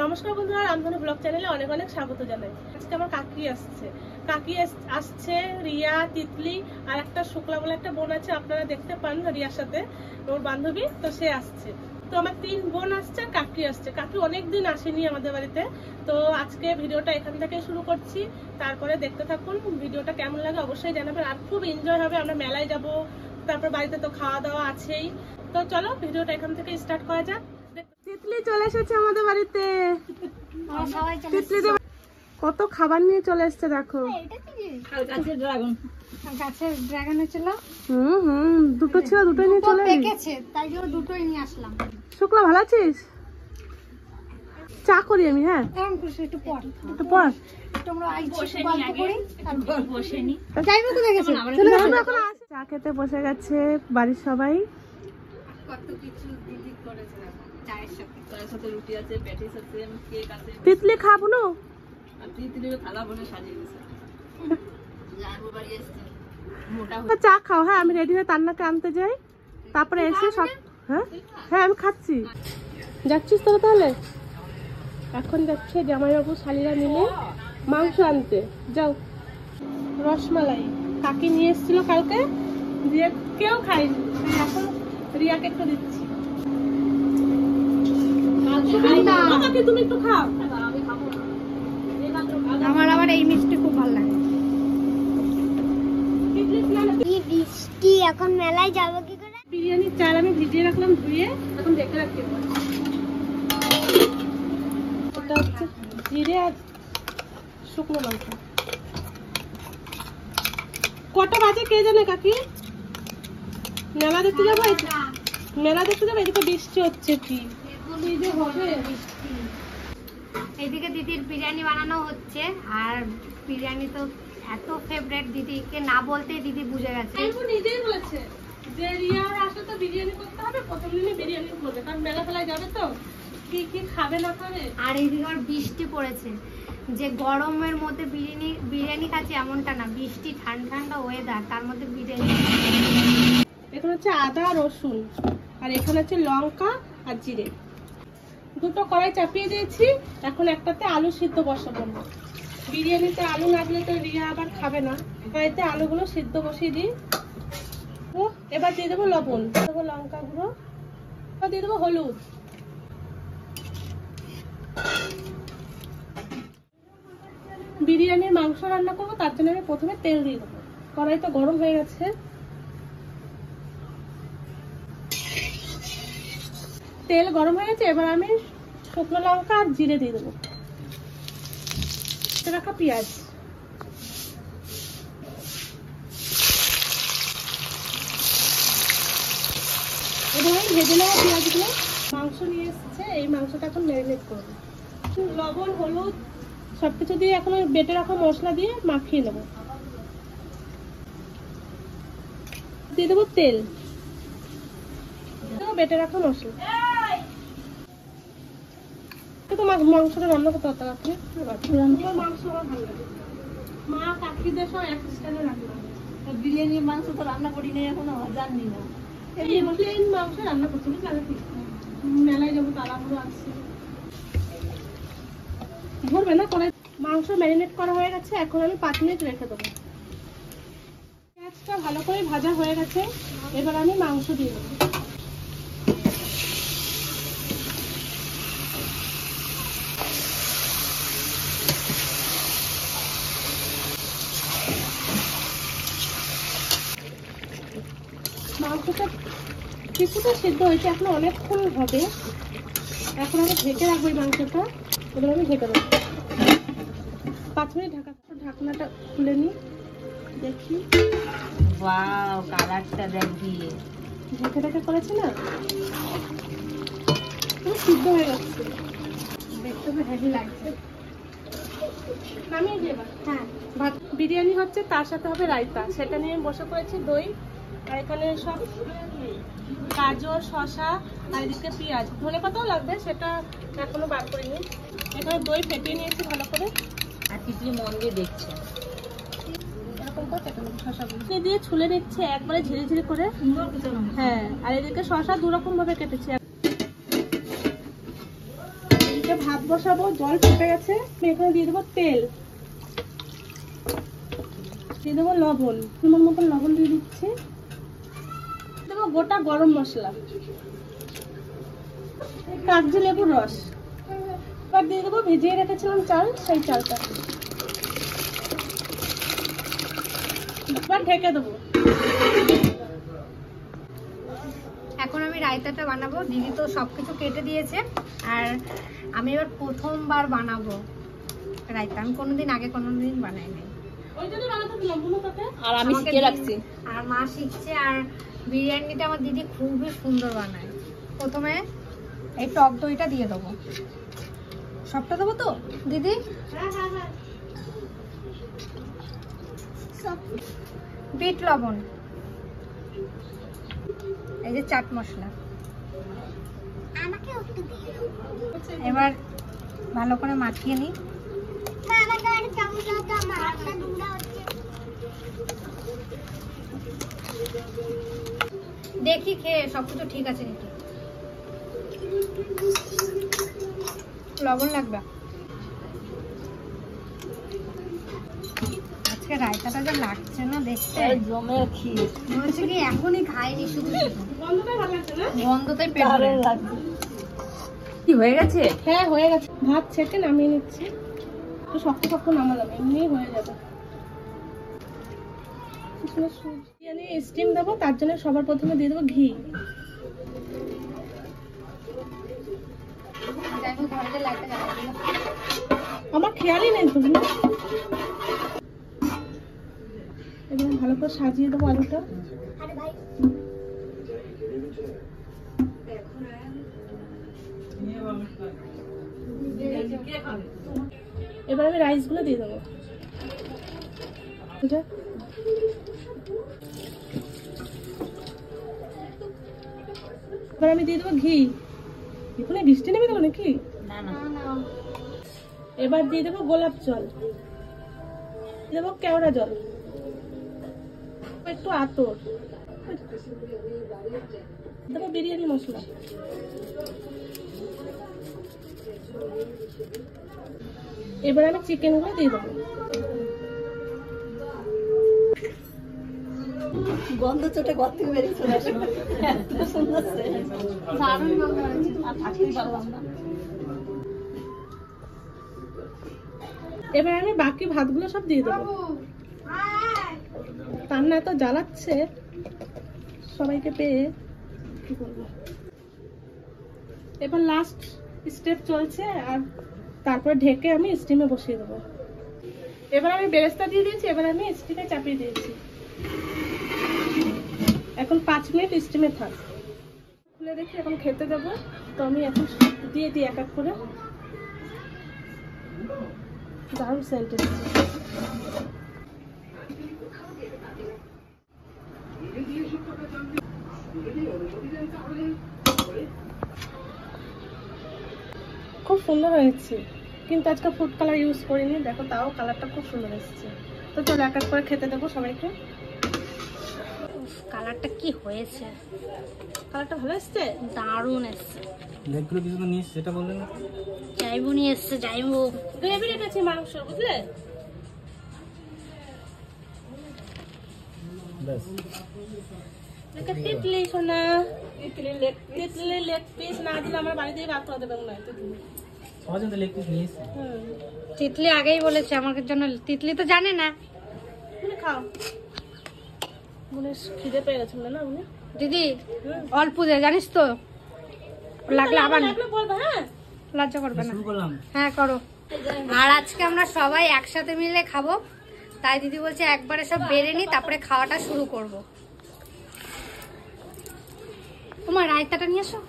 নমস্কার বন্ধুরা, রামধনু ব্লগ চ্যানেলে অনেক অনেক স্বাগত জানাই। আজকে আমার কাকি আসছে রিয়া, তিতলি আর একটা শুক্লা বলে একটা বোন আছে, আপনারা দেখতে পান রিয়ার সাথে, ওর বান্ধবী, তো সে আসছে। তো আমার 3 বোন আসছে, কাকি আসছে। কাকি অনেকদিন আসেনি আমাদের বাড়িতে, তো আজকে ভিডিওটা এখান থেকে শুরু করছি। তারপরে দেখতে থাকুন, ভিডিওটা কেমন লাগে অবশ্যই জানাবেন। আর খুব এনজয় হবে, আমরা মেলায় যাব, তারপর বাড়িতে তো খাওয়া দাওয়া আছেই। তো চলো ভিডিওটা এখান থেকে স্টার্ট করা যাক। তিতলি চলে এসেছে আমাদের বাড়িতে। কত খাবার নিয়ে চলে এসছে দেখো। গাছের ড্রাগন ছিল, দুটো ছিল, দুটো নিয়ে চলে পেকেছে, তাই জন্য দুটোই নিয়ে আসলাম। শুক্লা ভালো আছিস? চা করি আমি। হ্যাঁ একটু পর তোমরা চা খেতে বসে গেছে বাড়ির সবাই। তিতলি খাবো না, চা খাও। হ্যাঁ আমি রেডি হয়ে তান্নাকে আনতে যাই, তারপরে এসে সব। হ্যাঁ হ্যাঁ আমি খাচ্ছি। যাচ্ছিস তো তাহলে? এখন যাচ্ছে জামাইবাবু শালিরা মিলে মাংস আনতে। যাও। রসমালাই কাকি নিয়ে এসেছিল কালকে, দিয়ে কেউ খায়নি, এখন রিয়াকে একটু দিচ্ছি। তুমি একটু খাও। আমার আবার এই মিষ্টি খুব ভালো লাগে। বৃষ্টি, এখন মেলায় যাবো কি করে? বিরিয়ানির চাল আমি ভিজিয়ে রাখলাম, ধুয়ে এখন দেখে রাখছি। এটা হচ্ছে জিরে আর শুকনো লঙ্কা। কটা বাজে কে জানে কাকি? মেলা দেখতে যাবো, মেলা দেখতে যাবো। এদিকে বৃষ্টি হচ্ছে, কি হবে বৃষ্টি। এইদিকে দিদির বিরিয়ানি বানানো হচ্ছে, আর বিরিয়ানি তো এত ফেভারিট, দিদিকে না বলতে দিদি বুঝে গেছে। নিজেই বলেছে যে রিয়ার আসলে তো বিরিয়ানি করতে হবে, প্রথম দিনে বিরিয়ানি করবে, কারণ মেলা ফেলায় যাবে তো, কি কি খাবে না খাবে। আর এইদিকে আর বৃষ্টি পড়েছে, যে গরমের মধ্যে বিরিয়ানি খাচ্ছে এমনটা না, বৃষ্টি ঠান্ডা ওয়েদার, তার মধ্যে বিরিয়ানি। এখানে হচ্ছে আদা রসুন, আর এখানে হচ্ছে লঙ্কা আর জিরে। দুটো কড়াই চাপিয়ে দিয়েছি, এখন একটাতে আলু সিদ্ধ বসাবো। বিরিয়ানিতে আলু না দিলে তো রিয়া আবার খাবে না, কড়াইতে আলুগুলো সিদ্ধ বসিয়ে দিই। এবার দিয়ে দেবো লবণ, দেবো লঙ্কা গুঁড়ো, দিয়ে দেবো হলুদ। বিরিয়ানির মাংস রান্না করবো, তার জন্য আমি প্রথমে তেল দিয়ে দেবো। কড়াইটা গরম হয়ে গেছে, তেল গরম হয়ে গেছে। এবার আমি শুকনো লঙ্কা আর জিরে দিয়ে দেবো, রাখা পেঁয়াজ। এবার আমি ভেজে নেবো পেঁয়াজগুলো। মাংস নিয়ে এসেছে, এই মাংসটা এখন ম্যারিনেট করবো। লবণ হলুদ সবকিছু দিয়ে এখন বেটে রাখা মশলা দিয়ে মাখিয়ে নেবো। দিয়ে দেবো তেল, বেটে রাখা মশলা। মাংসটা রান্না করতে হতো আপনি। মাংস আমার ভালো লাগে, মা কাকিদের সব এক স্টাইলে রান্না। বিরিয়ানির মাংস তো রান্না করি না এখনো, জানি না। প্লেন মাংস রান্না করতে লাগে, মেলায় যাবো, তালাগুলো আসছে, ধরবে না কড়াই। মাংস ম্যারিনেট করা হয়ে গেছে, এখন আমি 5 মিনিট রেখে দেবো। পেঁয়াজটা ভালো করে ভাজা হয়ে গেছে, এবার আমি মাংস দিয়ে দেবো। মাংসটা কিছুটা সিদ্ধ হয়েছে, এখন অনেকক্ষণ হবে। এখন আমি ঢেকে রাখবো এই মাংসটা, এবার আমি ঢেকে দেবো 5 মিনিট। ঢাকনাটা খুলে নিই, দেখি। ওয়াও, কালারটা দেখি, ঢেকে করেছি না, সিদ্ধ হয়ে যাচ্ছে, দেখতে তো হেভি লাগছে। নামিয়ে দিয়ে হ্যাঁ, ভাত বিরিয়ানি হচ্ছে, তার সাথে হবে রায়তা, সেটা নিয়ে বসে পড়েছি। দই, আর এখানে সব গাজর, শসা, আর এদিকে পেঁয়াজ, ধনেপাতাও লাগবে, সেটা এখনো বার করিনি। এখানে দই ফেটিয়ে নিয়েছি ভালো করে, আর তিতলি মন দিয়ে দেখছে। এরকম করে শসা দিয়ে ছুলে নিচ্ছে একবারে ঝিরি ঝিরি করে। হ্যাঁ, আর এদিকে শসা 2 রকম ভাবে কেটেছি। ভাত বসাবো, জল ফুটে গেছে। আমি এখানে দিয়ে দেবো তেল, দিয়ে দেবো লবণ, পরিমাণ মতন লবণ দিয়ে দিচ্ছি। দেবো গোটা গরম মশলা, কাগজি লেবুর রস। এবার দিয়ে দেবো ভিজিয়ে রেখেছিলাম চাল, সেই চালটা। এবার ঢেকে দেবো। এখন আমি রায়তাটা বানাবো। দিদি তো সবকিছু কেটে দিয়েছে, আর আমি এবার প্রথমবার বানাবো রায়তা। আমি কোনোদিন আগে কোনোদিন বানাই নাই, আর আমি শিখে রাখছি। আর মা শিখছে। আর বিরিয়ানিটা আমার দিদি খুবই সুন্দর বানায়। প্রথমে এই টক দইটা দিয়ে দেবো। সবটা দেবো তো দিদি? বিট লবণ, এই যে চাট মশলা। এবার ভালো করে মাখিয়ে নিই। দেখি খেয়ে সবকিছু ঠিক আছে নাকি। লবণ লাগবে। আজকে রায়তাটা যা লাগছে না দেখতে, জমের ক্ষীর মনে হচ্ছে কি এখনই খাইনি, শুধু গন্ধটাই ভালো লাগছে না? গন্ধতেই পেট দারুণ ভরে। লাগছে। কি হয়ে গেছে? হ্যাঁ হয়ে গেছে। ভাত ছেঁকে নামিয়ে নিচ্ছি। তো শক্ত শক্ত নামালাম, এমনি হয়ে যাবে। বিরিয়ানি স্টিম দেবো, তার জন্য সবার প্রথমে দিয়ে দেবো ঘি। আমার খেয়ালই নেই তো। এবার ভালো করে সাজিয়ে দেবো আলুটা। এবার আমি রাইস গুলো দিয়ে দেবো। এবার আমি দিয়ে দেবো ঘি। এখানে বৃষ্টি নেমে দেবো নাকি? না না, এবার দিয়ে দেবো গোলাপ জল, দেবো কেওড়া জল, একটু আতর, দেবো বিরিয়ানি মশলা। এবার আমি চিকেন গুলো দিয়ে দেবো। গন্ধ চোটে ঘর থেকে বেরিয়ে চলে আসলো। এত সুন্দর scent। দারুণ গন্ধ হয়েছে। আর থাকতেই পারলাম না। এবার আমি বাকি ভাতগুলো সব দিয়ে দেবো। রান্না এত জ্বালাচ্ছে সবাইকে পেয়ে, কি করবো। এবার লাস্ট স্টেপ চলছে, আর তারপর ঢেকে আমি স্টিমে বসিয়ে দেবো। এবার আমি বেরেস্তা দিয়ে দিয়েছি, এবার আমি স্টিমে চাপিয়ে দিয়েছি। এখন 5 মিনিট স্টিমে থাক। খুলে দেখি এখন খেতে দেবো। তো আমি এখন দিয়ে দিই এক এক করে। দারুণ সেন্ট এসেছে। খুব সুন্দর হয়েছে, কিন্তু আজকে ফুড কালার ইউজ করিনি। দেখো তাও কালারটা খুব সুন্দর এসেছে। তো চলো এক এক করে খেতে দেবো সবাইকে। কালারটা কি হয়েছে? কালারটা ভালো এসছে, দারুণ এসছে। লেগগুলো কিছু তো নিস, সেটা বললেন না। যাইবো নিয়ে এসছে, যাইবো। গ্রেভি রেখেছি মাংস, বুঝলে? ব্যাস। একটা তিতলি সোনা, তিতলি লেগ পিস না দিলে আমার বাড়ি থেকে রাখতে দেবে না। তিতলি সবাই তো লেগ পিস নিস। তিতলি আগেই বলেছে আমার জন্য। তিতলি তো জানে না। তুমি খাও। মনে খিদে পেয়ে গেছে না উনি। দিদি অল্প দে, জানিস তো, লাগলে আবার বলবো। হ্যাঁ লজ্জা করবে না। শুরু করলাম। হ্যাঁ করো। আর আজকে আমরা সবাই একসাথে মিলে খাবো, তাই দিদি বলছে একবারে সব বেড়ে নি, তারপরে খাওয়াটা শুরু করব। তোমার রায়তাটা নিয়ে এসো।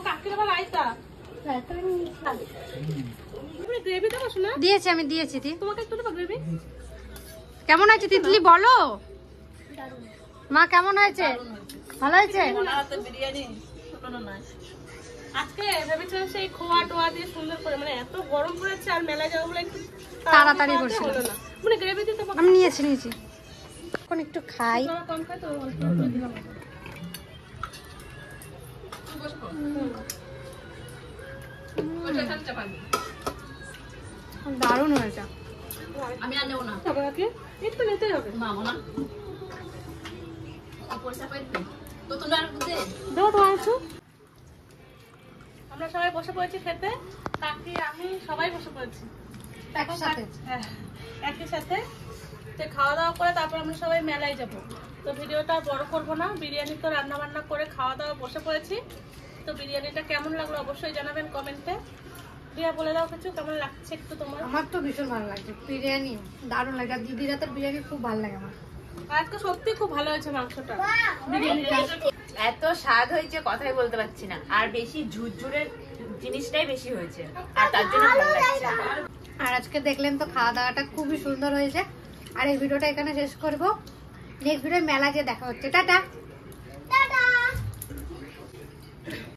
কাকির আবার রায়তা। তুমি গ্রেভি দেবো শোনা? দিয়েছি, আমি দিয়েছি। দি তোমাকে একটু দেবো গ্রেভি। কেমন হয়েছে তিতলি বলো? মা কেমন হয়েছে? ভালো হয়েছে? বিরিয়ানি ছোট না। আজকে ভেবেছিলাম সেই খোয়া টোয়া দিয়ে সুন্দর করে, মানে এত গরম পড়েছে আর মেলায় যাবো বলে একটু তাড়াতাড়ি করছিল। হলো না। মানে গ্রেভি দিতে পারো। আমি নিয়েছি। এখন একটু খাই। কম খাই তো অল্প করে দিলাম। দারুণ হয়েছে। আমি আর নেবো না, খাবো নাকি? একটু নিতেই হবে। মামো না পয়সা পাইতে তো তুমি আর বুঝে দেবো তোমার একটু। আমরা সবাই বসে পড়েছি খেতে, কাকি আমি সবাই বসে পড়েছি একসাথে। হ্যাঁ, একই সাথে। তো খাওয়া দাওয়া করে তারপর আমরা সবাই মেলায় যাব। তো ভিডিওটা বড় করব না, বিরিয়ানি তো রান্না বান্না করে খাওয়া দাওয়া বসে পড়েছি। তো বিরিয়ানিটা কেমন লাগলো অবশ্যই জানাবেন কমেন্টে। রিয়া বলে দাও কিছু, কেমন লাগছে একটু তোমার? আমার তো ভীষণ ভালো লাগছে, বিরিয়ানি দারুণ লাগে। আর দিদির হাতের বিরিয়ানি খুব ভালো লাগে আমার। আজকে সত্যি খুব ভালো হয়েছে মাংসটা, বিরিয়ানিটা। এত স্বাদ হয়েছে কথাই বলতে পারছি না। আর বেশি ঝুরঝুরের জিনিসটাই বেশি হয়েছে, আর তার জন্য ভালো লাগছে। আর আজকে দেখলেন তো খাওয়া দাওয়াটা খুবই সুন্দর হয়েছে। আর এই ভিডিওটা এখানে শেষ করবো। নেক্সট ভিডিও মেলা যে দেখা হচ্ছে। টাটা।